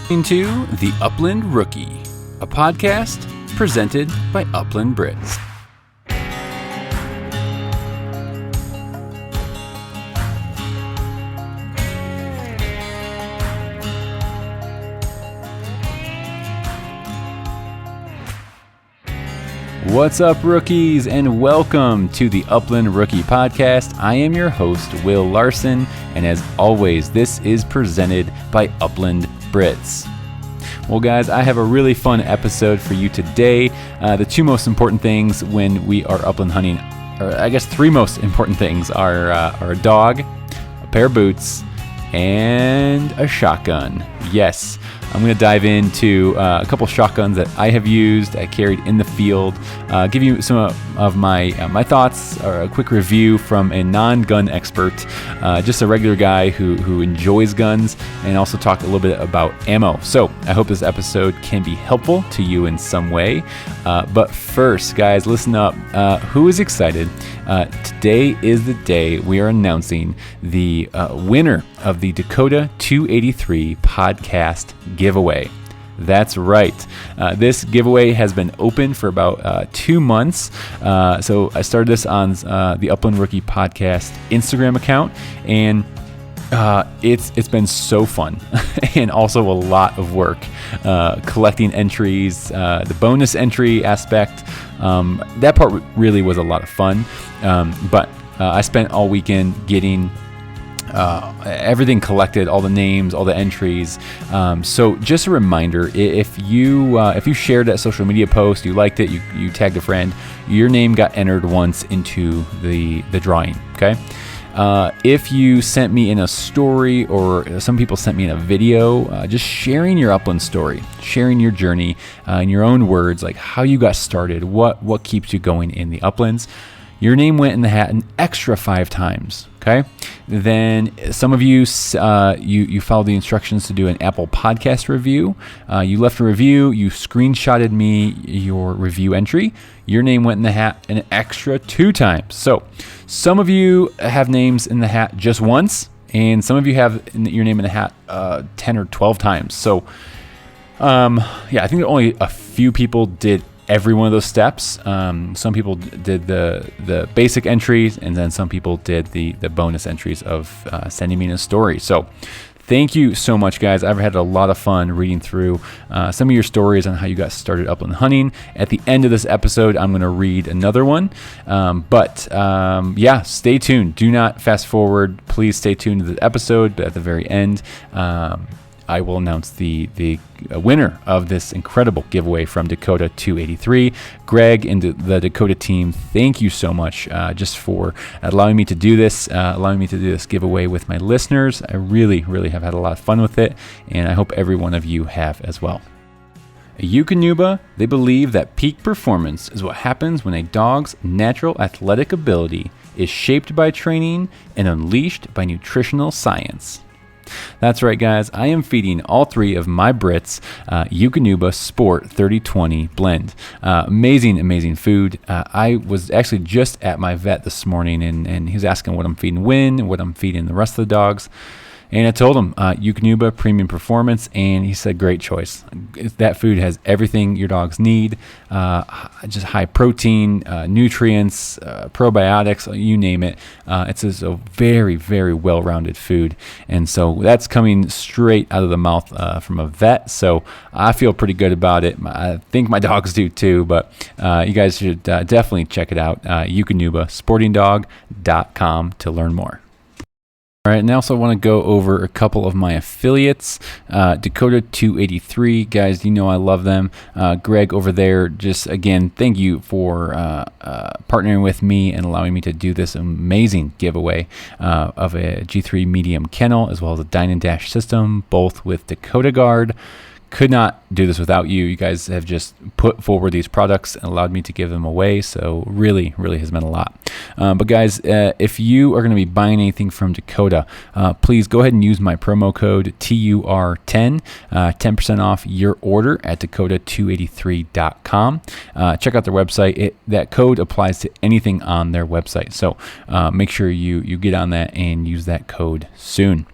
Into the Upland Rookie, a podcast presented by Upland Brits. What's up, rookies, and welcome to the Upland Rookie Podcast. I am your host, Will Larson, and as always, this is presented by Upland Brits. Well, guys, I have a really fun episode for you today. The two most important things when we are upland hunting, or I guess three most important things, are a dog, a pair of boots, and a shotgun. Yes, I'm going to dive into a couple shotguns that I have used, I carried in the field, give you some of my thoughts, or a quick review from a non-gun expert, just a regular guy who enjoys guns, and also talk a little bit about ammo. So I hope this episode can be helpful to you in some way. But first, guys, listen up. Who is excited? Today is the day we are announcing the winner of the Dakota 283 podcast giveaway. That's right. This giveaway has been open for about 2 months. So I started this on the Upland Rookie Podcast Instagram account, and it's been so fun and also a lot of work collecting entries, the bonus entry aspect. That part really was a lot of fun, but I spent all weekend getting everything collected, all the names, all the entries. So just a reminder, if you shared that social media post, you liked it, you tagged a friend, your name got entered once into the drawing. Okay. If you sent me in a story, or some people sent me in a video, just sharing your upland story, sharing your journey in your own words, like how you got started, what keeps you going in the uplands, your name went in the hat an extra 5 times. Okay. Then some of you you followed the instructions to do an Apple Podcast review. You left a review. You screenshotted me your review entry. Your name went in the hat an extra 2 times. So some of you have names in the hat just once, and some of you have your name in the hat 10 or 12 times. So I think only a few people did every one of those steps. Some people did the basic entries, and then some people did the bonus entries of sending me in a story. So thank you so much, guys. I've had a lot of fun reading through some of your stories on how you got started upland hunting. At the end of this episode, I'm going to read another one. Stay tuned. Do not fast forward. Please stay tuned to the episode. But at the very end, I will announce the winner of this incredible giveaway from Dakota 283. Greg and the Dakota team, thank you so much just for allowing me to do this, giveaway with my listeners. I really, really have had a lot of fun with it, and I hope every one of you have as well. At Eukanuba, they believe that peak performance is what happens when a dog's natural athletic ability is shaped by training and unleashed by nutritional science. That's right, guys. I am feeding all 3 of my Brits Eukanuba Sport 30/20 blend. Amazing food. I was actually just at my vet this morning, and he was asking what I'm feeding Win and what I'm feeding the rest of the dogs. And I told him Eukanuba Premium Performance, and he said, great choice. That food has everything your dogs need, just high protein, nutrients, probiotics, you name it. It's just a very, very well-rounded food. And so that's coming straight out of the mouth from a vet. So I feel pretty good about it. I think my dogs do too, but you guys should definitely check it out. EukanubaSportingDog.com to learn more. All right, and I also want to go over a couple of my affiliates. Dakota 283, guys, you know I love them. Greg over there, just again, thank you for partnering with me and allowing me to do this amazing giveaway of a G3 medium kennel, as well as a Dine and Dash system, both with Dakota Guard. Could not do this without you. You guys have just put forward these products and allowed me to give them away. So really, really has meant a lot. But guys, if you are going to be buying anything from Dakota, please go ahead and use my promo code TUR10, 10% off your order at Dakota283.com. Check out their website. That code applies to anything on their website. So make sure you get on that and use that code soon.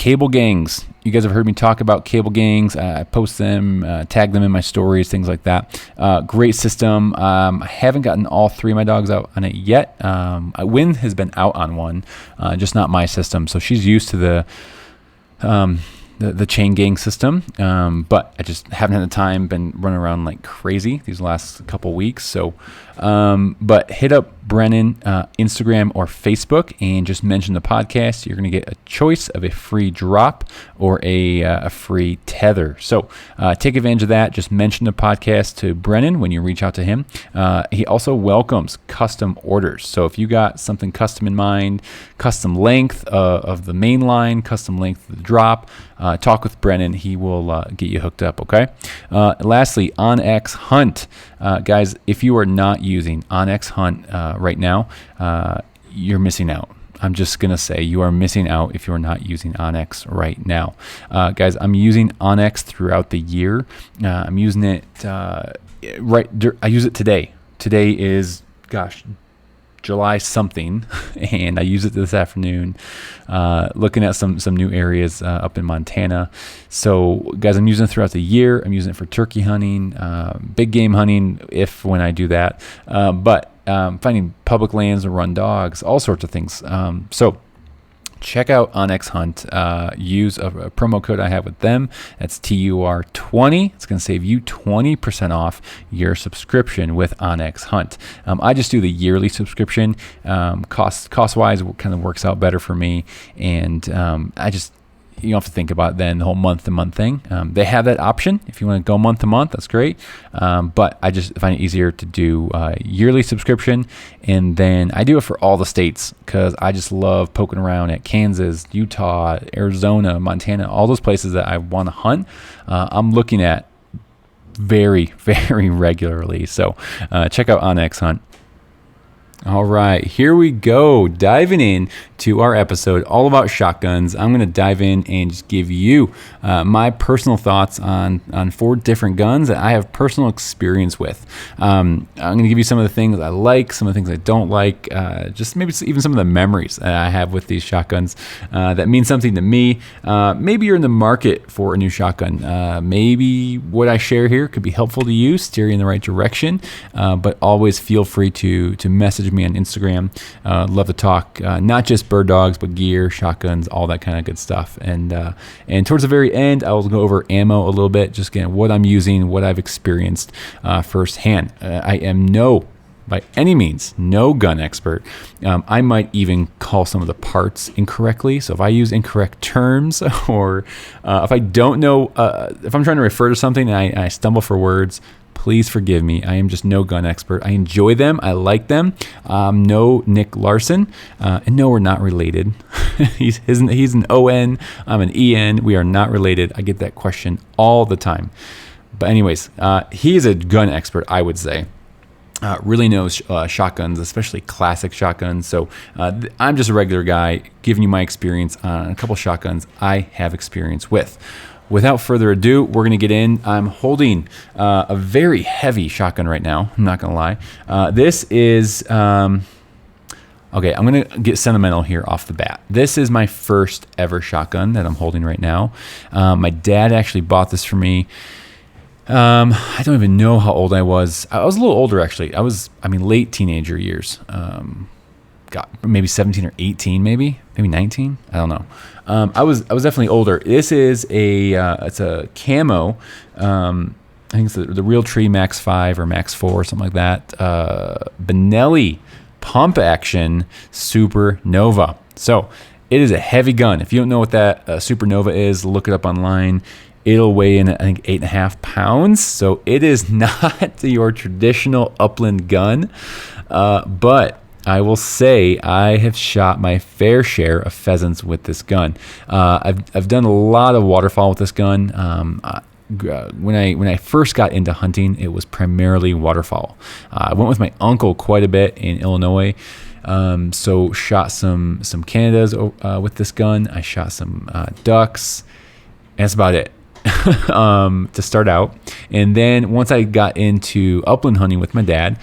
cable gangs. You guys have heard me talk about cable gangs. I post them, tag them in my stories, things like that. Great system. I haven't gotten all 3 of my dogs out on it yet. Wynn has been out on one, just not my system. So she's used to the chain gang system, but I just haven't had the time, been running around like crazy these last couple weeks. So, but hit up Brennan, Instagram or Facebook, and just mention the podcast. You're going to get a choice of a free drop or a free tether. So take advantage of that. Just mention the podcast to Brennan when you reach out to him. He also welcomes custom orders. So if you got something custom in mind, custom length of the main line, custom length of the drop, talk with Brennan. He will get you hooked up, okay? Lastly, OnX Hunt. Guys, if you are not using OnX Hunt right now, you're missing out. I'm just going to say you are missing out if you're not using OnX right now. Guys, I'm using OnX throughout the year. I'm using it I use it today. Today is, July something, and I use it this afternoon, looking at some new areas up in Montana. So, guys, I'm using it throughout the year. I'm using it for turkey hunting, big game hunting, when I do that, but finding public lands to run dogs, all sorts of things. So check out OnX Hunt. Use a promo code I have with them. That's TUR20. It's going to save you 20% off your subscription with OnX Hunt. I just do the yearly subscription. Cost-wise, it kind of works out better for me. And you don't have to think about then the whole month-to-month thing. They have that option. If you want to go month-to-month, that's great. But I just find it easier to do yearly subscription. And then I do it for all the states because I just love poking around at Kansas, Utah, Arizona, Montana, all those places that I want to hunt. I'm looking at very, very regularly. So check out OnX Hunt. All right, here we go, diving in to our episode all about shotguns. I'm going to dive in and just give you my personal thoughts on 4 different guns that I have personal experience with. I'm going to give you some of the things I like, some of the things I don't like, just maybe even some of the memories that I have with these shotguns that mean something to me. Maybe you're in the market for a new shotgun. Maybe what I share here could be helpful to you, steer you in the right direction, but always feel free to message me on Instagram. Love to talk, not just bird dogs, but gear, shotguns, all that kind of good stuff. And towards the very end, I will go over ammo a little bit, just again what I'm using, what I've experienced firsthand. I am by any means, no gun expert. I might even call some of the parts incorrectly. So if I use incorrect terms or if I don't know, if I'm trying to refer to something and I stumble for words, please forgive me. I am just no gun expert. I enjoy them. I like them. No Nick Larson. And no, we're not related. He's an ON. I'm an EN. We are not related. I get that question all the time. But anyways, he is a gun expert, I would say. Really knows shotguns, especially classic shotguns. So I'm just a regular guy giving you my experience on a couple shotguns I have experience with. Without further ado, we're going to get in. I'm holding a very heavy shotgun right now. I'm not going to lie. This is, okay, I'm going to get sentimental here off the bat. This is my first ever shotgun that I'm holding right now. My dad actually bought this for me. I don't even know how old I was. I was a little older, actually. Late teenager years. Maybe 17 or 18, maybe 19. I don't know. I was definitely older. This is it's a camo. I think it's the Real Tree Max 5 or Max 4 or something like that. Benelli pump action Supernova. So it is a heavy gun. If you don't know what that Supernova is, look it up online. It'll weigh in, I think, 8.5 pounds. So it is not your traditional Upland gun, but I will say I have shot my fair share of pheasants with this gun. I've done a lot of waterfowl with this gun. When I first got into hunting, it was primarily waterfowl. I went with my uncle quite a bit in Illinois. So shot some Canadas with this gun. I shot some ducks. And that's about it. To start out. And then once I got into upland hunting with my dad,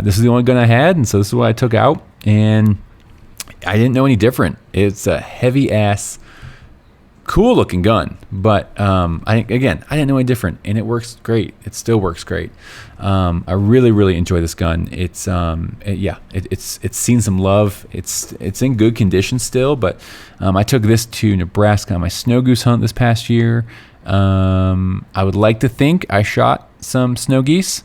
this is the only gun I had, and so this is what I took out, and I didn't know any different. It's a heavy ass cool looking gun, but I didn't know any different, and it works great. It still works great. I really enjoy this gun. It's seen some love. It's in good condition still, but I took this to Nebraska on my snow goose hunt this past year. I would like to think I shot some snow geese,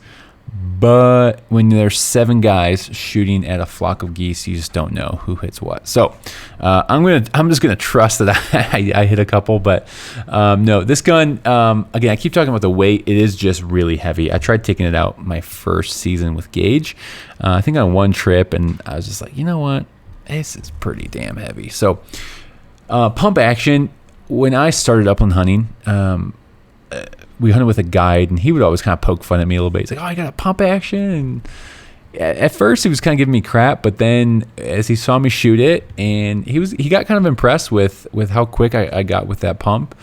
but when there's 7 guys shooting at a flock of geese, you just don't know who hits what. So I'm just gonna trust that I hit a couple, but no, this gun, again, I keep talking about the weight. It is just really heavy. I tried taking it out my first season with Gage, I think on one trip, and I was just like, you know what, this is pretty damn heavy. So pump action. When I started upland hunting, we hunted with a guide, and he would always kind of poke fun at me a little bit. He's like, "Oh, I got a pump action." And at first, he was kind of giving me crap, but then as he saw me shoot it, and he got kind of impressed with how quick I got with that pump,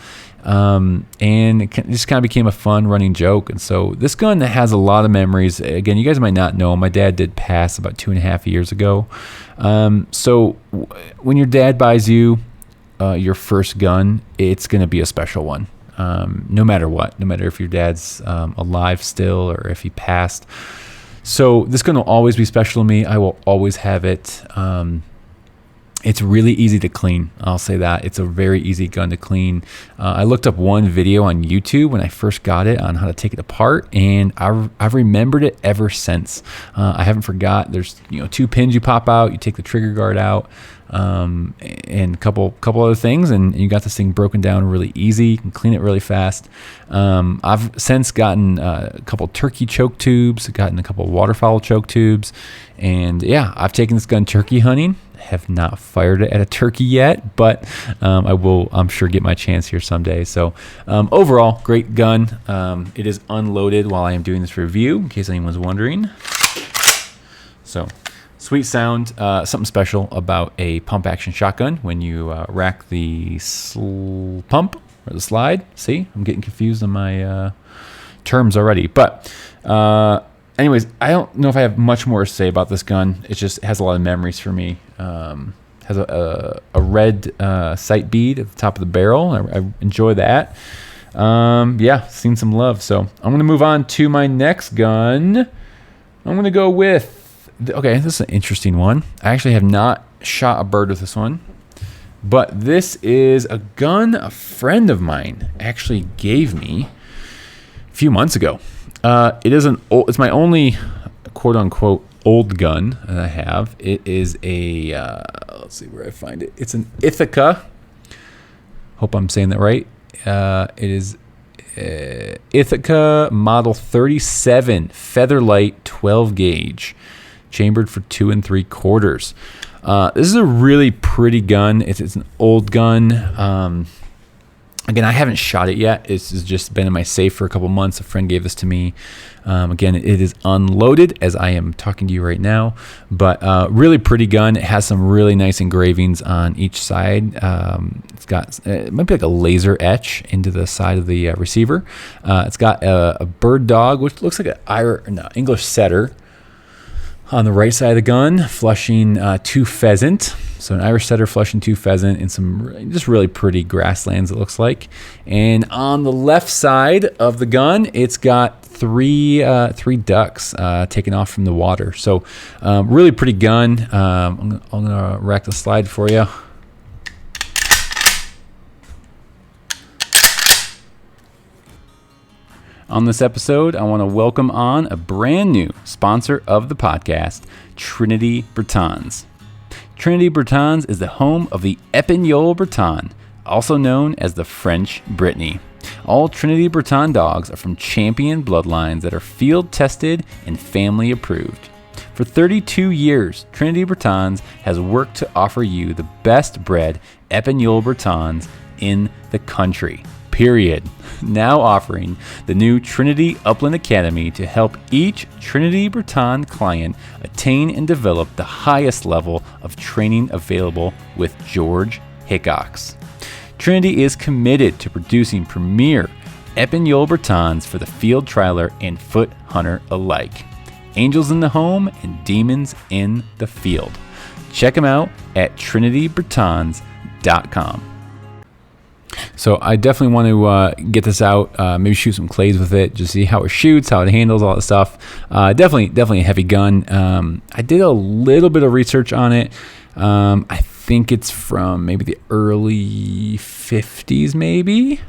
and it just kind of became a fun running joke. And so this gun has a lot of memories. Again, you guys might not know, my dad did pass about 2.5 years ago. So when your dad buys you your first gun, it's going to be a special one. No matter what, no matter if your dad's alive still or if he passed. So this gun will always be special to me. I will always have it. It's really easy to clean. I'll say that. It's a very easy gun to clean. I looked up one video on YouTube when I first got it on how to take it apart, and I've remembered it ever since. I haven't forgot. There's 2 pins you pop out, you take the trigger guard out, and a couple other things, and you got this thing broken down really easy. You can clean it really fast. I've since gotten a couple turkey choke tubes, gotten a couple waterfowl choke tubes, and yeah, I've taken this gun turkey hunting. Have not fired it at a turkey yet, but I will, I'm sure, get my chance here someday. So overall, great gun. It is unloaded while I am doing this review, in case anyone's wondering. So sweet sound. Something special about a pump action shotgun when you rack the pump or the slide. See, I'm getting confused on my terms already, but anyways, I don't know if I have much more to say about this gun. It has a lot of memories for me. Has a red sight bead at the top of the barrel. I enjoy that. Yeah, seen some love. So I'm going to move on to my next gun. I'm going to go with, okay, this is an interesting one. I actually have not shot a bird with this one, but this is a gun a friend of mine actually gave me a few months ago. It's my only quote unquote old gun that I have. It is a let's see where I find it. It's an Ithaca. Hope I'm saying that right. It is Ithaca model 37 Featherlight 12 gauge, chambered for 2 3/4. This is a really pretty gun. It's an old gun. Again, I haven't shot it yet. It's just been in my safe for a couple months. A friend gave this to me. Again, it is unloaded as I am talking to you right now, but really pretty gun. It has some really nice engravings on each side. It's got, it might be like a laser etch into the side of the receiver. It's got a bird dog, which looks like an English setter on the right side of the gun, flushing 2 pheasant. So an Irish setter flushing 2 pheasant in some just really pretty grasslands, it looks like. And on the left side of the gun, it's got three ducks taken off from the water. So really pretty gun. I'm gonna rack the slide for you. On this episode, I want to welcome on a brand new sponsor of the podcast, Trinity Bretons. Trinity Bretons is the home of the Épingle Breton, also known as the French Brittany. All Trinity Breton dogs are from champion bloodlines that are field tested and family approved. For 32 years, Trinity Bretons has worked to offer you the best bred Épingle Bretons in the country. Period. Now offering the new Trinity Upland Academy to help each Trinity Breton client attain and develop the highest level of training available with George Hickox. Trinity is committed to producing premier Épingle Bretons for the field trialer and foot hunter alike. Angels in the home and demons in the field. Check them out at trinitybretons.com. So I definitely want to get this out, maybe shoot some clays with it, just see how it shoots, how it handles, all that stuff. Definitely a heavy gun. I did a little bit of research on it. I think it's from maybe the early 50s, maybe.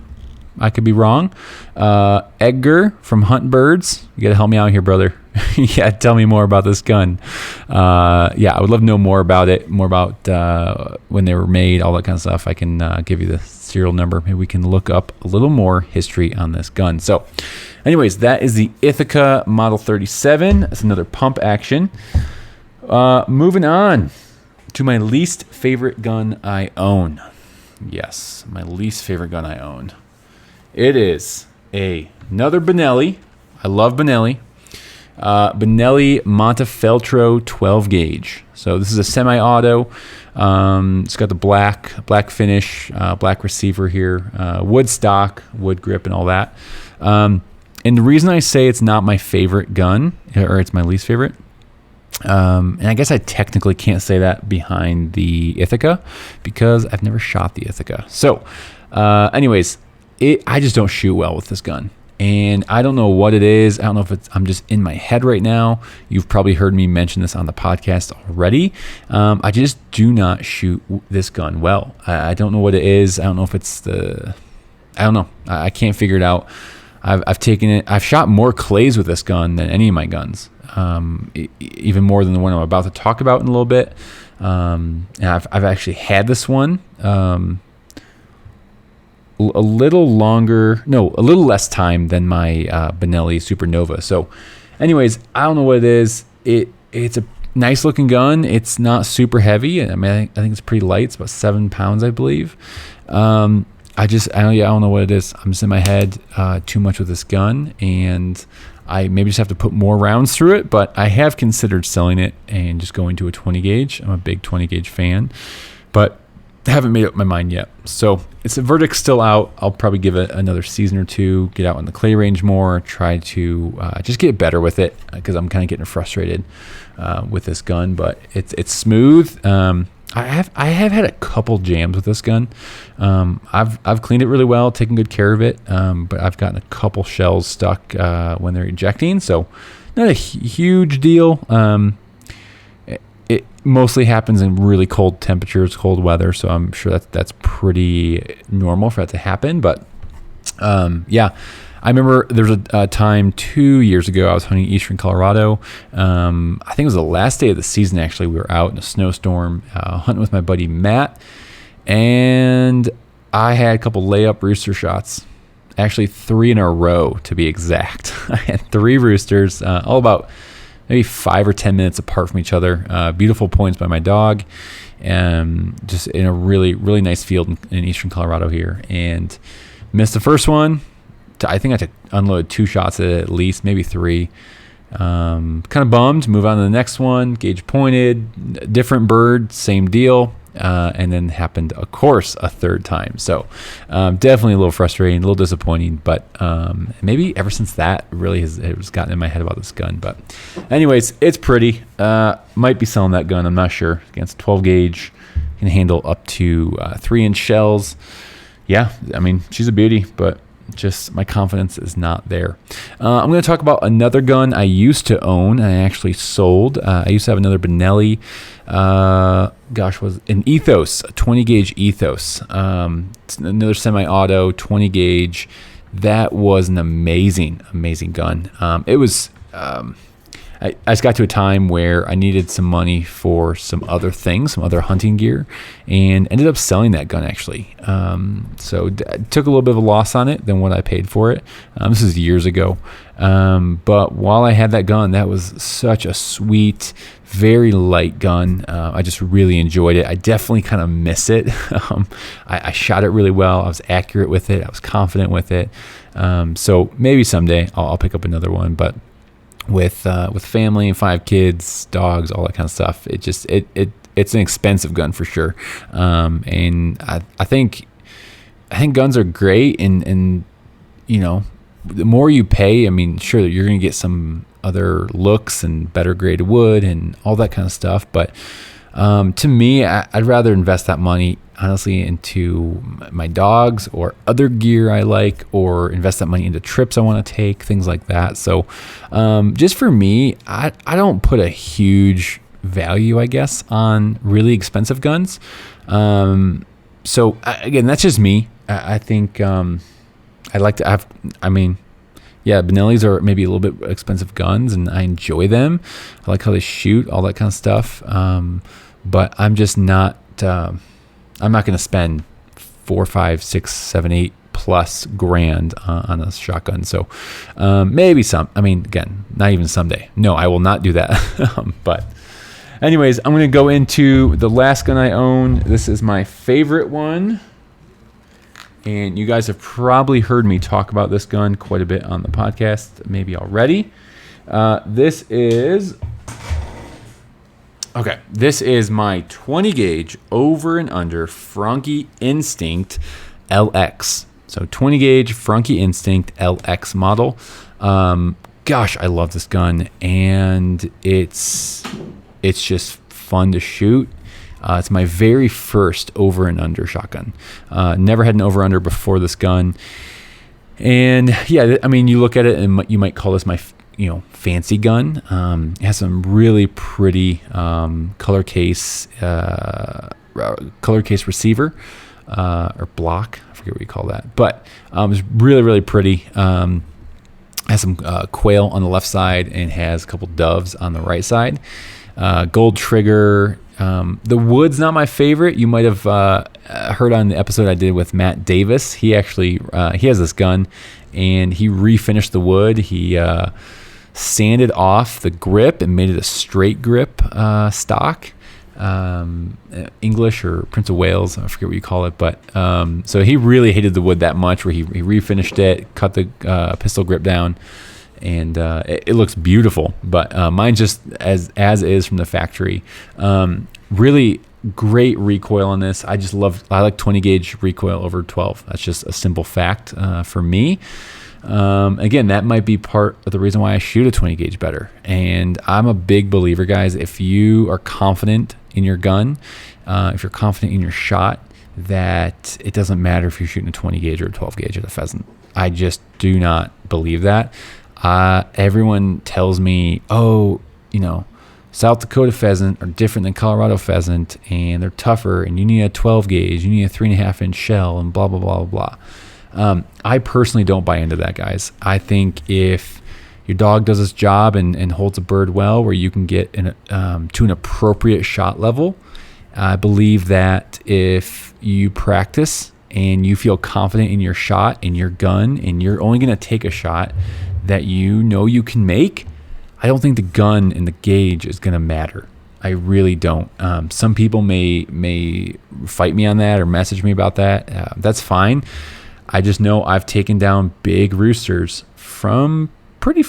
I could be wrong. Edgar from Hunt Birds. You got to help me out here, brother. Yeah, tell me more about this gun. I would love to know more about it, more about when they were made, all that kind of stuff. I can give you the serial number. Maybe we can look up a little more history on this gun. So anyways, that is the Ithaca Model 37. That's another pump action. Moving on to my least favorite gun I own. Yes, my least favorite gun I own. It is another Benelli. I love Benelli. Benelli Montefeltro 12 gauge. So this is a semi-auto. It's got the black finish, black receiver here, wood stock, wood grip, and all that. And the reason I say it's not my favorite gun, or it's my least favorite, and I guess I technically can't say that behind the Ithaca because I've never shot the Ithaca. So, anyways, I just don't shoot well with this gun. And I don't know what it is. I don't know if I'm just in my head right now. You've probably heard me mention this on the podcast already. I just do not shoot this gun well. I don't know what it is. I don't know if it's I don't know. I can't figure it out. I've shot more clays with this gun than any of my guns. Even more than the one I'm about to talk about in a little bit. And I've actually had this one. A little less time than my Benelli Supernova. So anyways, I don't know what it is. It's a nice looking gun. It's not super heavy. I mean, I think it's pretty light. It's about 7 pounds, I believe. I don't know what it is. I'm just in my head too much with this gun, and I maybe just have to put more rounds through it, but I have considered selling it and just going to a 20 gauge. I'm a big 20 gauge fan, but I haven't made up my mind yet. So it's a verdict still out. I'll probably give it another season or two, get out on the clay range more, try to just get better with it because I'm kind of getting frustrated with this gun. But it's smooth. I have had a couple jams with this gun. I've cleaned it really well, taken good care of it. But I've gotten a couple shells stuck when they're ejecting. So not a huge deal. It mostly happens in really cold temperatures, cold weather, so I'm sure that's pretty normal for that to happen. But I remember there was a time 2 years ago I was hunting eastern Colorado. I think it was the last day of the season, actually. We were out in a snowstorm hunting with my buddy Matt, and I had a couple layup rooster shots. Actually, 3 in a row, to be exact. I had 3 roosters, all about maybe 5 or 10 minutes apart from each other. Beautiful points by my dog, just in a really, really nice field in eastern Colorado here. And missed the first one. I think I had to unload 2 shots at least, maybe 3. Kind of bummed. Move on to the next one. Gauge pointed, different bird, same deal. And then happened, of course, a third time. So definitely a little frustrating, a little disappointing, but maybe ever since that really has gotten in my head about this gun. But anyways, it's pretty. Might be selling that gun, I'm not sure. Against 12 gauge, can handle up to 3-inch shells. Yeah, I mean, she's a beauty, but just my confidence is not there. I'm going to talk about another gun I used to own and I actually sold. I used to have another Benelli. Was an Ethos, a 20 gauge Ethos. It's another semi-auto 20 gauge. That was an amazing gun. It was. I just got to a time where I needed some money for some other things, some other hunting gear, and ended up selling that gun actually. So took a little bit of a loss on it than what I paid for it. This is years ago. But while I had that gun, that was such a sweet, very light gun. I just really enjoyed it. I definitely kind of miss it. I shot it really well. I was accurate with it. I was confident with it. So maybe someday I'll pick up another one, but with family and 5 kids, dogs, all that kind of stuff, it's an expensive gun for sure. And I think guns are great, and you know, the more you pay, I mean, sure, you're going to get some other looks and better graded wood and all that kind of stuff, but to me, I'd rather invest that money honestly into my dogs or other gear I like, or invest that money into trips I want to take, things like that. So just for me, I don't put a huge value, I guess, on really expensive guns. So again, that's just me. I think I like to have, yeah, Benellis are maybe a little bit expensive guns, and I enjoy them. I like how they shoot, all that kind of stuff. But I'm just not, I'm not going to spend 4, 5, 6, 7, 8 plus grand on a shotgun. So maybe again, not even someday. No, I will not do that. But anyways, I'm going to go into the last gun I own. This is my favorite one. And you guys have probably heard me talk about this gun quite a bit on the podcast, maybe already. This is my 20 gauge over and under Franchi Instinct LX. So 20 gauge Franchi Instinct LX model. Gosh, I love this gun, and it's just fun to shoot. It's my very first over and under shotgun. Never had an over under before this gun. And yeah, you look at it and you might call this my, fancy gun. It has some really pretty color case receiver or block. I forget what you call that, but it's really, really pretty. Has some quail on the left side and has a couple doves on the right side. Gold trigger. The wood's not my favorite. You might have heard on the episode I did with Matt Davis. He actually he has this gun, and he refinished the wood. He sanded off the grip and made it a straight grip stock, English or Prince of Wales. I forget what you call it, but so he really hated the wood that much, where he refinished it, cut the pistol grip down. And it looks beautiful, but mine just as is from the factory. Really great recoil on this. I like 20 gauge recoil over 12. That's just a simple fact for me. Again, that might be part of the reason why I shoot a 20 gauge better. And I'm a big believer, guys, if you are confident in your gun, if you're confident in your shot, that it doesn't matter if you're shooting a 20 gauge or a 12 gauge at a pheasant. I just do not believe that. Everyone tells me, South Dakota pheasant are different than Colorado pheasant, and they're tougher, and you need a 12 gauge, you need a 3.5 inch shell, and blah, blah, blah, blah, blah. I personally don't buy into that, guys. I think if your dog does its job and holds a bird well, where you can get to an appropriate shot level, I believe that if you practice and you feel confident in your shot, in your gun, and you're only going to take a shot that you can make, I don't think the gun and the gauge is going to matter. I really don't. Some people may fight me on that or message me about that. That's fine. I just know I've taken down big roosters from pretty,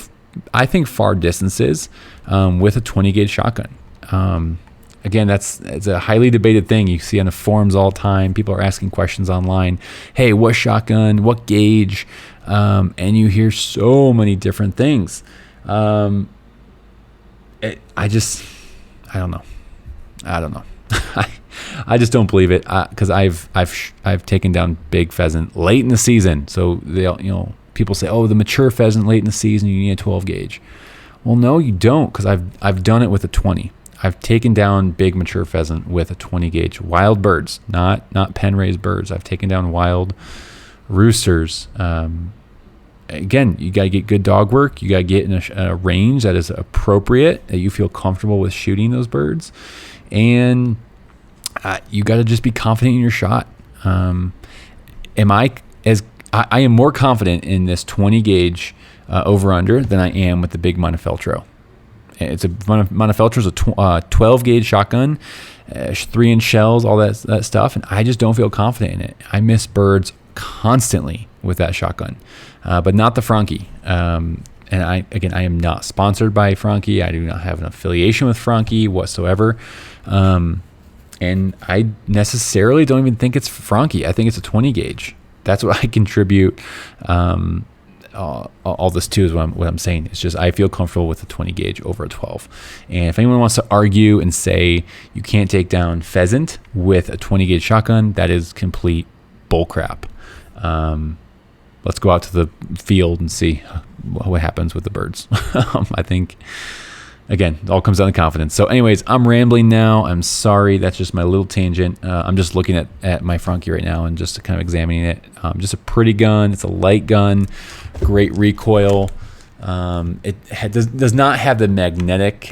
I think, far distances with a 20 gauge shotgun. Again, it's a highly debated thing. You see on the forums all the time. People are asking questions online. Hey, what shotgun? What gauge? And you hear so many different things. I don't know. I just don't believe it because I've taken down big pheasant late in the season. So people say, oh, the mature pheasant late in the season, you need a 12 gauge. Well, no, you don't, because I've done it with a 20. I've taken down big mature pheasant with a 20 gauge. Wild birds, not pen raised birds. I've taken down wild roosters. Again, you got to get good dog work. You got to get in a range that is appropriate, that you feel comfortable with shooting those birds, and you got to just be confident in your shot. I am more confident in this 20 gauge over under than I am with the big Montefeltro. It's Montefeltro is a 12 gauge shotgun, 3-inch shells, all that stuff, and I just don't feel confident in it. I miss birds constantly with that shotgun, but not the Franchi. And I am not sponsored by Franchi. I do not have an affiliation with Franchi whatsoever. And I necessarily don't even think it's Franchi. I think it's a 20 gauge. That's what I contribute all this too is what I'm saying. It's just I feel comfortable with a 20 gauge over a 12. And if anyone wants to argue and say you can't take down pheasant with a 20 gauge shotgun, that is complete bullcrap. Let's go out to the field and see what happens with the birds. I think, again, it all comes down to confidence. So anyways, I'm rambling now. I'm sorry. That's just my little tangent. I'm just looking at my Franke right now and just kind of examining it. Just a pretty gun. It's a light gun. Great recoil. It does not have the magnetic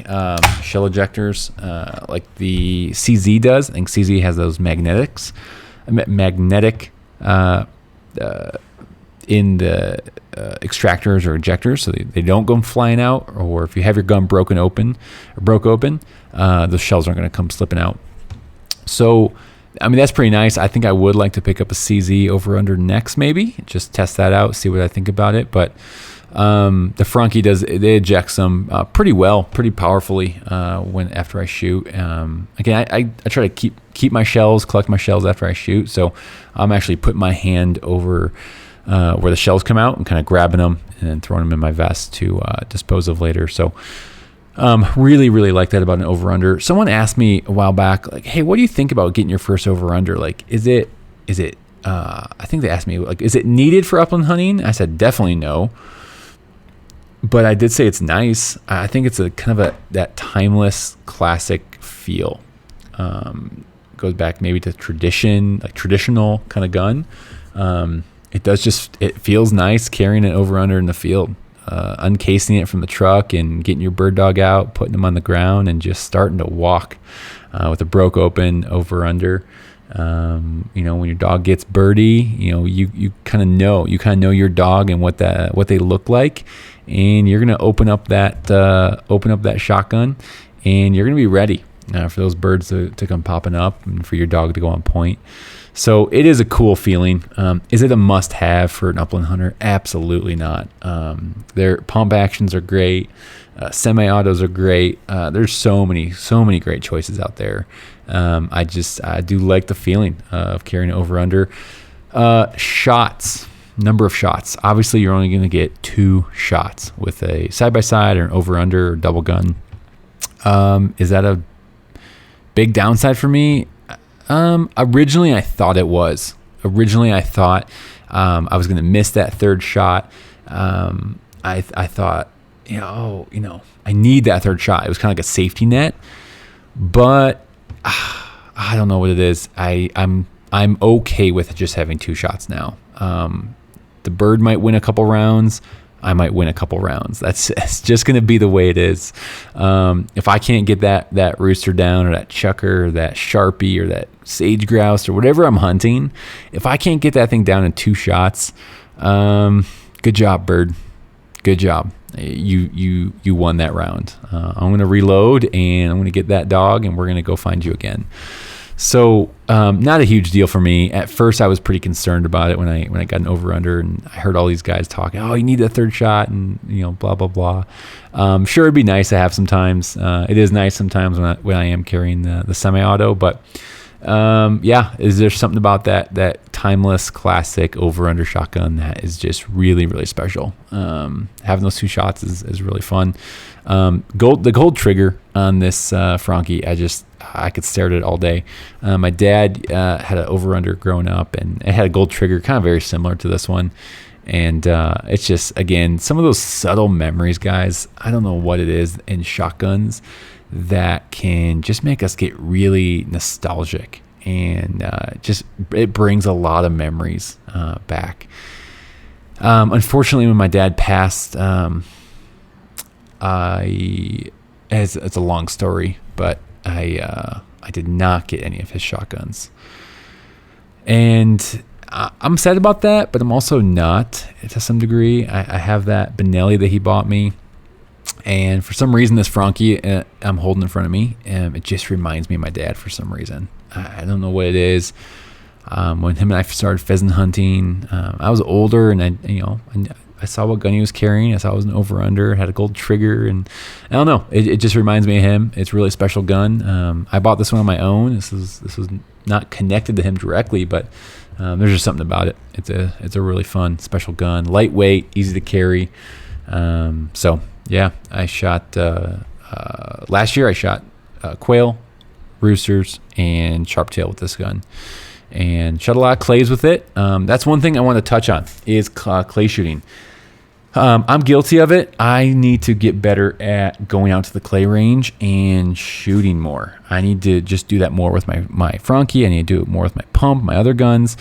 shell ejectors like the CZ does. I think CZ has those magnetic in the extractors or ejectors, so they don't go flying out, or if you have your gun broke open, those shells aren't going to come slipping out. So, I mean, that's pretty nice. I think I would like to pick up a CZ over under next, maybe just test that out, see what I think about it. But the Franke they eject some pretty well, pretty powerfully after I shoot. Again, I try to keep my shells, collect my shells after I shoot. So I'm actually putting my hand over where the shells come out and kind of grabbing them and then throwing them in my vest to dispose of later. So really, really like that about an over-under. Someone asked me a while back, like, hey, what do you think about getting your first over-under? Like, is it I think they asked me, like, is it needed for upland hunting? I said, definitely no. But I did say it's nice. I think it's a kind of that timeless classic feel. Goes back maybe to tradition, like traditional kind of gun. It feels nice carrying it over under in the field, uncasing it from the truck and getting your bird dog out, putting them on the ground and just starting to walk with a broke open over under. When your dog gets birdie, you kind of know your dog and what they look like, and you're going to open up that shotgun and you're going to be ready for those birds to come popping up and for your dog to go on point. So it is a cool feeling. Is it a must-have for an upland hunter? Absolutely not. Their pump actions are great. Semi-autos are great. There's so many great choices out there. I do like the feeling of carrying over under. Shots, number of shots. Obviously, you're only going to get 2 shots with a side-by-side or an over-under or double gun. Is that a big downside for me? Originally I thought it was. Originally I thought I was going to miss that third shot. I thought, I need that third shot. It was kind of like a safety net, but I don't know what it is. I'm okay with just having 2 shots now. The bird might win a couple rounds. I might win a couple rounds. It's just going to be the way it is. If I can't get that rooster down or that chucker or that sharpie or that sage grouse or whatever I'm hunting, if I can't get that thing down in 2 shots, good job, bird. Good job. You won that round. I'm going to reload and I'm going to get that dog and we're going to go find you again. So not a huge deal for me. At first, I was pretty concerned about it when I got an over under and I heard all these guys talking. Oh, you need that third shot and blah blah blah. Sure, it'd be nice to have sometimes. It is nice sometimes when I am carrying the semi-auto, but is there something about that timeless classic over under shotgun that is just really really special? Having those 2 shots is really fun. The gold trigger on this Franke, I could stare at it all day. My dad had an over under growing up, and it had a gold trigger, kind of very similar to this one. And it's just, again, some of those subtle memories, guys. I don't know what it is in shotguns that can just make us get really nostalgic, and it brings a lot of memories back. Unfortunately, when my dad passed, it's a long story, but I did not get any of his shotguns, and I'm sad about that, but I'm also not to some degree. I have that Benelli that he bought me, and for some reason this Franke I'm holding in front of me, it just reminds me of my dad for some reason. I don't know what it is. When him and I started pheasant hunting, I was older, and I saw what gun he was carrying. I saw it was an over-under, had a gold trigger, and I don't know. It just reminds me of him. It's a really special gun. I bought this one on my own. This was not connected to him directly, but There's just something about it. It's a really fun, special gun. Lightweight, easy to carry. So yeah, I shot last year. I shot quail, roosters, and sharptail with this gun, and shot a lot of clays with it. That's one thing I want to touch on is clay shooting. I'm guilty of it. I need to get better at going out to the clay range and shooting more. I need to just do that more with my Franke. I need to do it more with my pump, my other guns,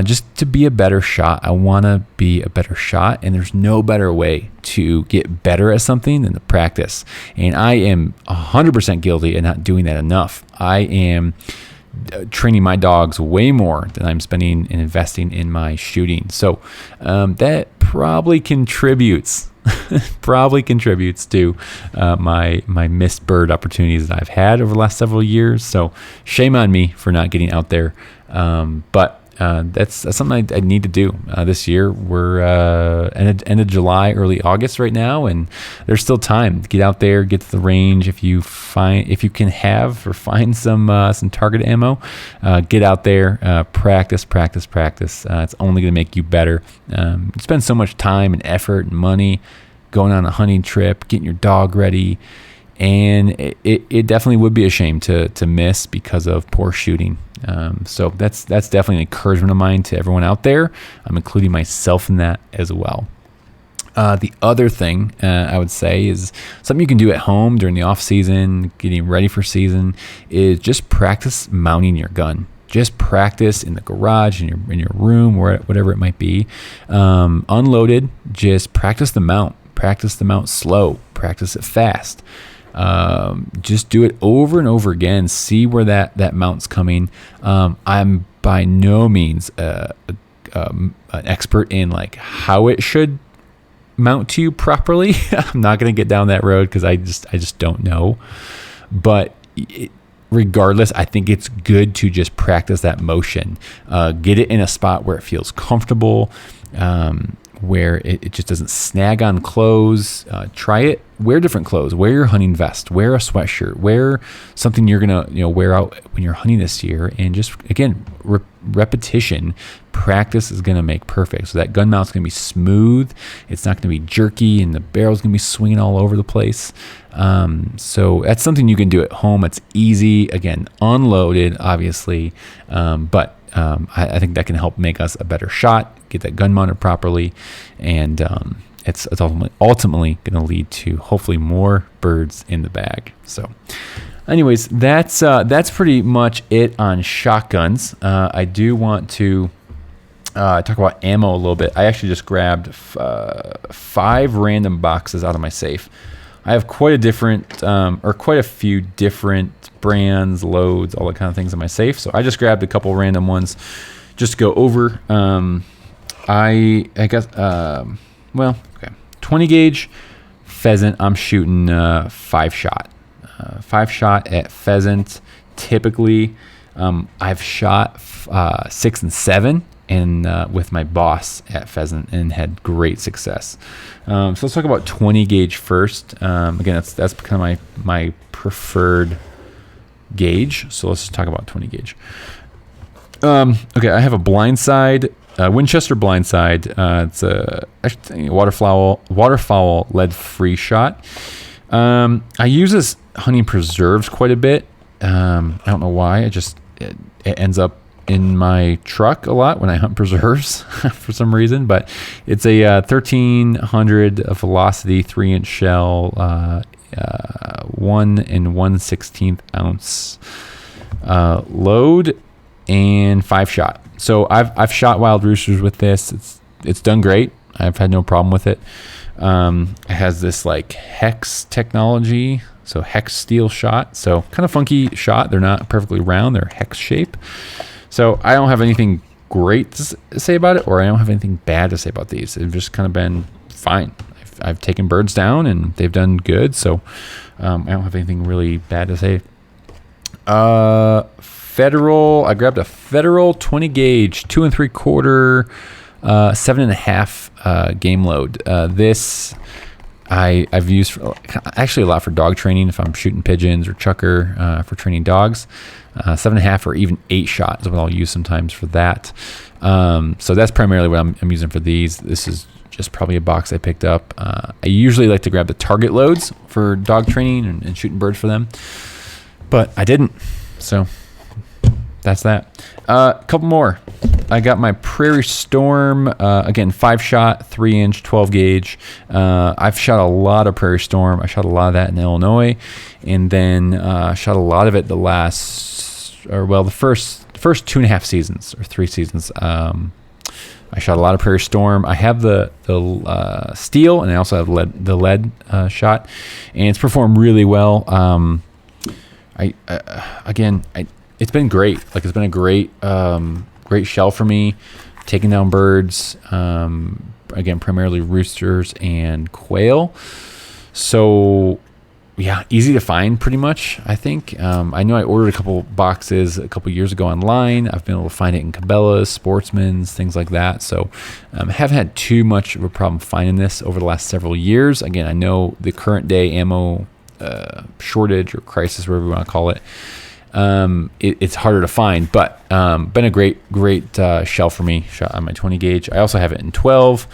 just to be a better shot. I want to be a better shot, and there's no better way to get better at something than to practice. And I am 100% guilty at not doing that enough. I am training my dogs way more than I'm spending and investing in my shooting. So that probably contributes to my missed bird opportunities that I've had over the last several years. So shame on me for not getting out there. But that's something I need to do this year. We're end of July, early August right now, and there's still time to get out there, get to the range. If you can have or find some target ammo, get out there, practice. It's only going to make you better. You spend so much time and effort and money going on a hunting trip, getting your dog ready, and it definitely would be a shame to miss because of poor shooting. So that's definitely an encouragement of mine to everyone out there. I'm including myself in that as well. The other thing I would say is something you can do at home during the off season, getting ready for season, is just practice mounting your gun. Just practice in the garage, in your room, or whatever it might be. Unloaded, just practice the mount. Practice the mount slow. Practice it fast. Just do it over and over again. See where that mount's coming. I'm by no means an expert in like how it should mount to you properly. I'm not going to get down that road because I just don't know. But regardless, I think it's good to just practice that motion. Get it in a spot where it feels comfortable. Where it just doesn't snag on clothes. Try it. Wear different clothes. Wear your hunting vest. Wear a sweatshirt. Wear something you're gonna wear out when you're hunting this year. And just again, repetition. Practice is gonna make perfect. So that gun mount's gonna be smooth. It's not gonna be jerky, and the barrel's gonna be swinging all over the place. So that's something you can do at home. It's easy. Again, unloaded, obviously, but I think that can help make us a better shot. Get that gun mounted properly, and it's ultimately going to lead to hopefully more birds in the bag. So, anyways, that's pretty much it on shotguns. I do want to talk about ammo a little bit. I actually just grabbed 5 random boxes out of my safe. I have quite a few different brands, loads, all that kind of things in my safe. So I just grabbed a couple random ones just to go over. I guess, okay. 20 gauge pheasant, I'm shooting 5-shot. 5-shot at pheasant. Typically, I've shot 6 and 7 and with my boss at pheasant and had great success. So let's talk about 20 gauge first. Again, that's kind of my preferred gauge. So let's just talk about 20 gauge. Okay, I have a blindside, Winchester blindside. It's a waterfowl lead-free shot. I use this hunting preserves quite a bit. I don't know why. It ends up in my truck a lot when I hunt preserves for some reason, but it's a 1300 velocity 3-inch shell, 1 1/16 ounce load, and 5-shot. So I've shot wild roosters with this. It's done great. I've had no problem with it. It has this like hex technology, so hex steel shot. So kind of funky shot. They're not perfectly round. They're hex shape. So I don't have anything great to say about it, or I don't have anything bad to say about these. They've just kind of been fine. I've taken birds down and they've done good. So I don't have anything really bad to say. Federal, I grabbed a Federal 20 gauge, 2 3/4, 7.5 game load. This I've used actually a lot for dog training if I'm shooting pigeons or chucker for training dogs. 7.5 or even 8 shot is what I'll use sometimes for that. So that's primarily what I'm using for these. This is just probably a box I picked up. I usually like to grab the target loads for dog training and shooting birds for them, but I didn't. So that's that. A couple more. I got my Prairie Storm, again, 5-shot, 3-inch, 12 gauge. I've shot a lot of Prairie Storm. I shot a lot of that in Illinois, and then shot a lot of it the first 2.5 seasons or 3 seasons. I shot a lot of Prairie Storm. I have the steel, and I also have the lead shot, and it's performed really well. It's been great. Like, it's been a great shell for me, taking down birds. Again, primarily roosters and quail. So yeah, easy to find pretty much, I think. I know I ordered a couple boxes a couple years ago online. I've been able to find it in Cabela's, Sportsman's, things like that. So haven't had too much of a problem finding this over the last several years. Again, I know the current day ammo shortage or crisis, whatever you want to call it, it's harder to find, but been a great shell for me. Shot on my 20 gauge. I also have it in 12.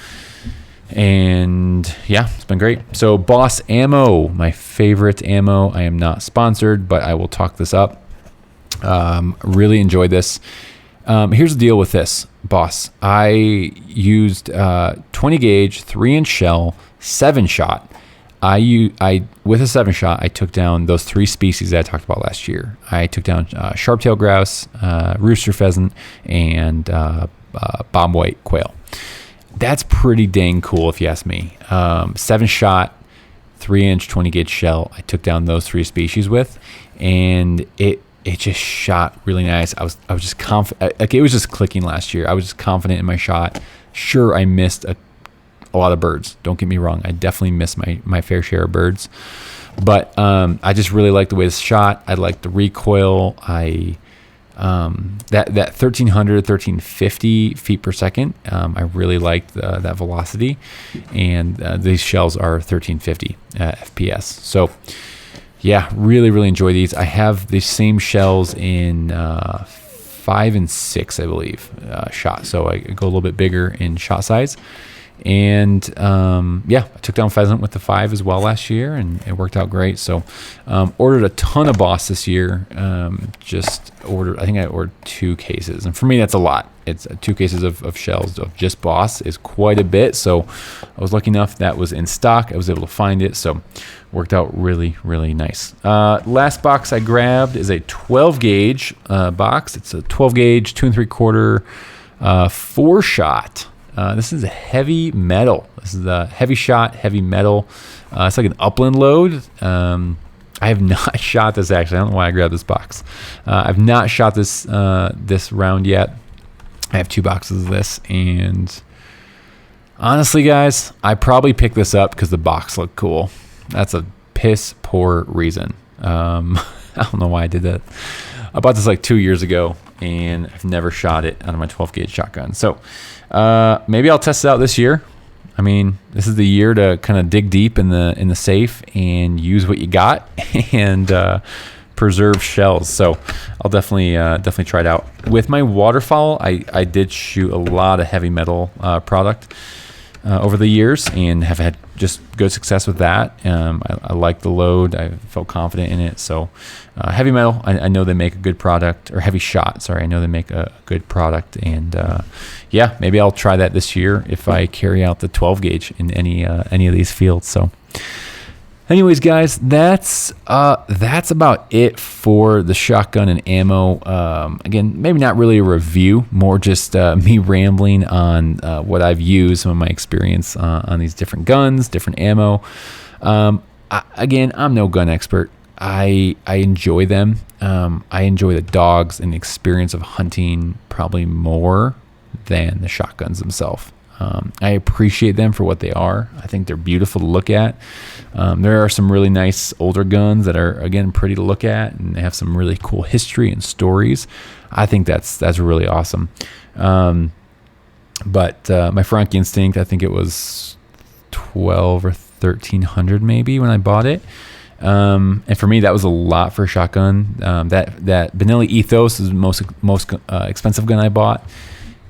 And yeah, it's been great. So Boss Ammo, my favorite ammo. I am not sponsored, but I will talk this up. Really enjoyed this. Here's the deal with this, Boss. I used 20 gauge, 3-inch shell, 7-shot. With a 7-shot, I took down those 3 species that I talked about last year. I took down sharp-tailed grouse, rooster pheasant, and bobwhite quail. That's pretty dang cool, if you ask me. 7-shot, 3-inch, 20 gauge shell. I took down those 3 species with, and it just shot really nice. I was just confident. Like, it was just clicking last year. I was just confident in my shot. Sure, I missed a lot of birds. Don't get me wrong. I definitely missed my fair share of birds, but I just really liked the way this shot. I liked the recoil. That 1300, 1350 feet per second. I really liked that velocity, and these shells are 1350 FPS. So yeah, really enjoy these. I have the same shells in 5 and 6, I believe, shot. So I go a little bit bigger in shot size. And I took down pheasant with the 5 as well last year, and it worked out great. So ordered a ton of Boss this year. I think I ordered 2 cases, and for me that's a lot. It's 2 cases of shells of just Boss is quite a bit. So I was lucky enough that was in stock. I was able to find it, so worked out really nice. Last box I grabbed is a 12 gauge box. It's a 12 gauge 2 3/4 4-shot. This is a heavy metal. This is a heavy shot, heavy metal. It's like an Upland load. I have not shot this, actually. I don't know why I grabbed this box. I've not shot this round yet. I have 2 boxes of this, and honestly, guys, I probably picked this up because the box looked cool. That's a piss poor reason. I don't know why I did that. I bought this like 2 years ago, and I've never shot it out of my 12 gauge shotgun. So maybe I'll test it out this year. I mean, this is the year to kind of dig deep in the safe and use what you got and preserve shells. So I'll definitely try it out. With my waterfowl, I did shoot a lot of heavy metal product over the years and have had just good success with that. I like the load. I felt confident in it. So heavy metal, I know they make a good product, or heavy shot, sorry. I know they make a good product. And maybe I'll try that this year if I carry out the 12 gauge in any of these fields. So anyways, guys, that's about it for the shotgun and ammo. Again, maybe not really a review, more just me rambling on what I've used, some of my experience on these different guns, different ammo. Again, I'm no gun expert. I enjoy them. I enjoy the dogs and the experience of hunting probably more than the shotguns themselves. I appreciate them for what they are. I think they're beautiful to look at. There are some really nice older guns that are, again, pretty to look at, and they have some really cool history and stories. I think that's really awesome. But my Frank Instinct, I think it was 12 or 1300 maybe when I bought it. And for me, that was a lot for a shotgun. That Benelli Ethos is the most expensive gun I bought.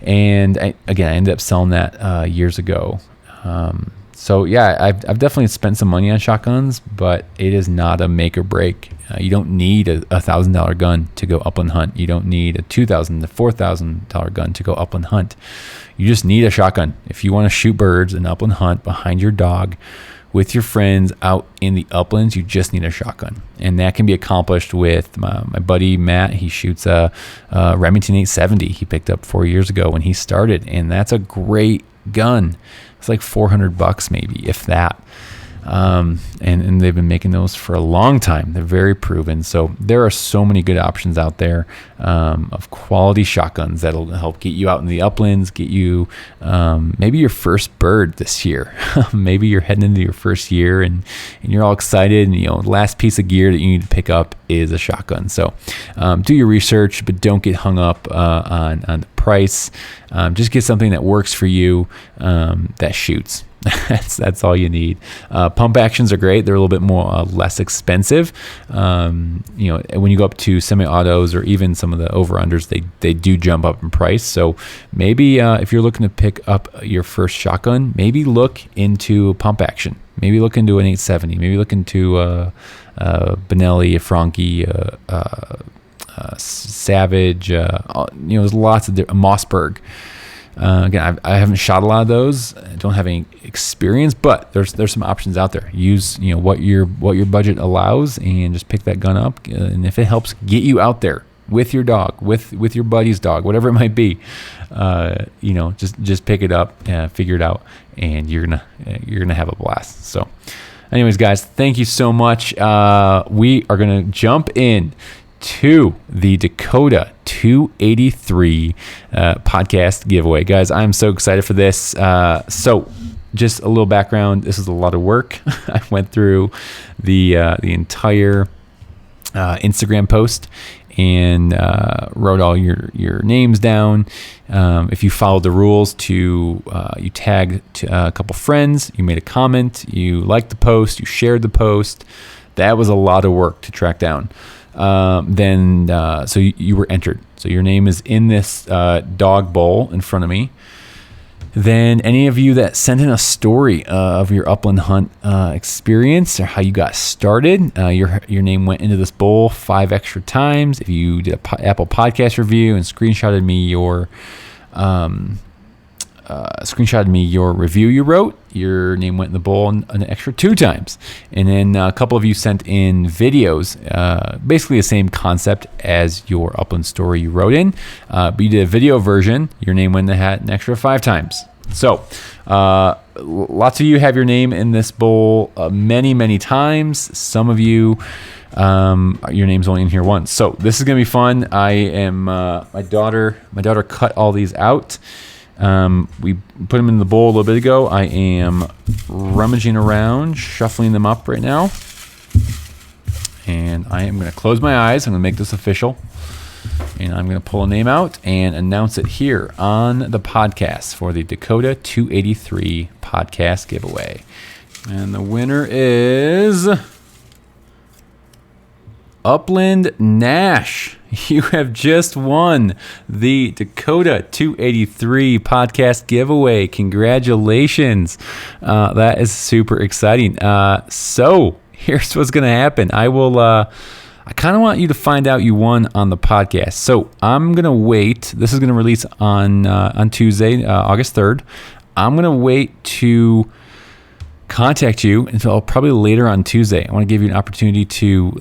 And I ended up selling that years ago. So yeah, I've definitely spent some money on shotguns, but it is not a make or break. You don't need a $1,000 gun to go upland hunt. You don't need a $2,000 to $4,000 gun to go upland hunt. You just need a shotgun. If you want to shoot birds and upland hunt behind your dog with your friends out in the uplands, you just need a shotgun. And that can be accomplished with my buddy Matt. He shoots a Remington 870 he picked up 4 years ago when he started, and that's a great gun. It's like $400 maybe, if that. And they've been making those for a long time. They're very proven. So there are so many good options out there of quality shotguns that'll help get you out in the uplands, get you maybe your first bird this year. Maybe you're heading into your first year and you're all excited, and the last piece of gear that you need to pick up is a shotgun. So do your research, but don't get hung up on the price. Just get something that works for you, that shoots. That's all you need. Pump actions are great. They're a little bit more less expensive. When you go up to semi-autos or even some of the over-unders, they do jump up in price. So maybe if you're looking to pick up your first shotgun, maybe look into pump action. Maybe look into an 870. Maybe look into Benelli, a Franke, Savage. There's lots of Mossberg. Again, I haven't shot a lot of those. I don't have any experience, but there's some options out there. Use what your budget allows, and just pick that gun up. And if it helps get you out there with your dog, with your buddy's dog, whatever it might be, just pick it up, figure it out, and you're gonna have a blast. So, anyways, guys, thank you so much. We are gonna jump in to the Dakota 283 podcast giveaway. Guys, I'm so excited for this. So just a little background. This is a lot of work. I went through the entire Instagram post and wrote all your names down. If you followed the rules you tagged a couple friends, you made a comment, you liked the post, you shared the post. That was a lot of work to track down. So you were entered. So your name is in this dog bowl in front of me. Then any of you that sent in a story of your upland hunt experience or how you got started, your name went into this bowl 5 extra times. If you did a Apple Podcast review and screenshotted me your review you wrote, your name went in the bowl an extra 2 times. And then a couple of you sent in videos, basically the same concept as your upland story you wrote in, but you did a video version, your name went in the hat an extra 5 times. So lots of you have your name in this bowl many, many times. Some of you, your name's only in here once. So this is going to be fun. I am, my daughter cut all these out. We put them in the bowl a little bit ago. I am rummaging around, shuffling them up right now. And I am going to close my eyes. I'm going to make this official. And I'm going to pull a name out and announce it here on the podcast for the Dakota 283 podcast giveaway. And the winner is Upland Nash. You have just won the Dakota 283 podcast giveaway. Congratulations. That is super exciting. So here's what's going to happen. I kind of want you to find out you won on the podcast. So I'm going to wait. This is going to release on Tuesday, August 3rd. I'm going to wait to contact you until probably later on Tuesday. I want to give you an opportunity to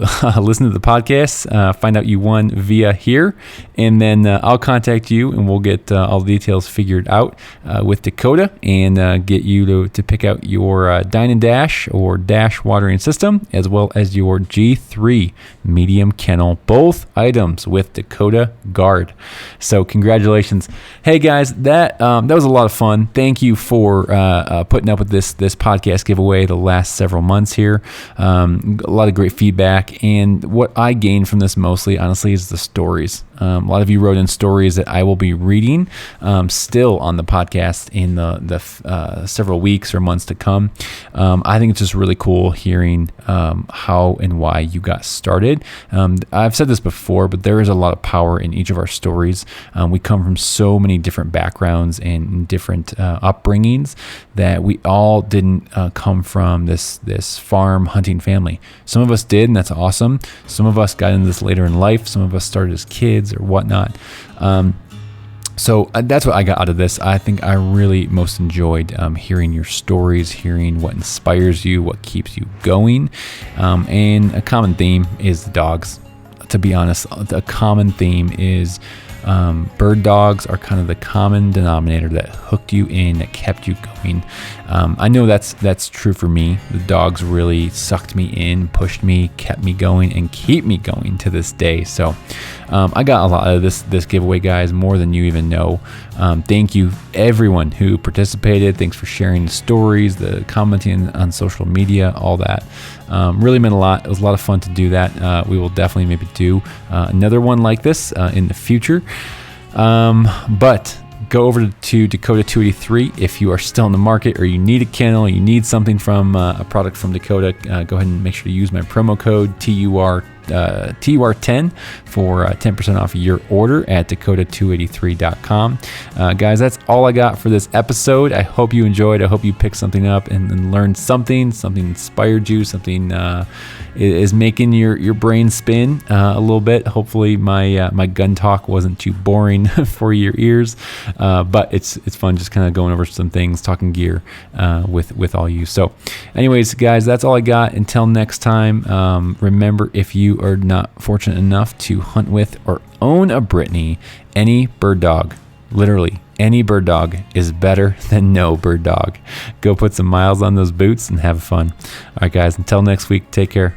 listen to the podcast, find out you won via here, and then I'll contact you and we'll get all the details figured out with Dakota and get you to pick out your Dine and Dash or Dash watering system, as well as your G3 medium kennel, both items with Dakota Guard. So congratulations. Hey guys, that was a lot of fun. Thank you for putting up with this podcast giveaway the last several months here. A lot of great feedback, and what I gained from this mostly, honestly, is the stories. A lot of you wrote in stories that I will be reading still on the podcast in the several weeks or months to come. I think it's just really cool hearing how and why you got started. I've said this before, but there is a lot of power in each of our stories. We come from so many different backgrounds and different upbringings that we all didn't come from this farm hunting family. Some of us did, and that's awesome. Some of us got into this later in life. Some of us started as kids or whatnot. So that's what I got out of this. I think I really most enjoyed hearing your stories, hearing what inspires you, what keeps you going. And a common theme is the dogs. To be honest, a common theme is bird dogs are kind of the common denominator that hooked you in, that kept you going. I know that's true for me. The dogs really sucked me in, pushed me, kept me going, and keep me going to this day. So I got a lot out of this giveaway, guys, more than you even know. Thank you, everyone who participated. Thanks for sharing the stories, the commenting on social media, all that. Really meant a lot. It was a lot of fun to do that. We will definitely maybe do another one like this in the future. But go over to Dakota 283 if you are still in the market or you need a kennel, you need something from a product from Dakota. Go ahead and make sure to use my promo code TUR10 for 10% off your order at Dakota283.com. Guys, that's all I got for this episode. I hope you enjoyed. I hope you picked something up and learned something inspired you, something is making your brain spin a little bit. Hopefully my gun talk wasn't too boring for your ears, but it's fun just kind of going over some things, talking gear with all you. So anyways, guys, that's all I got. Until next time, remember, if you are not fortunate enough to hunt with or own a Brittany, any bird dog, literally any bird dog, is better than no bird dog. Go put some miles on those boots and have fun. All right, guys, until next week, take care.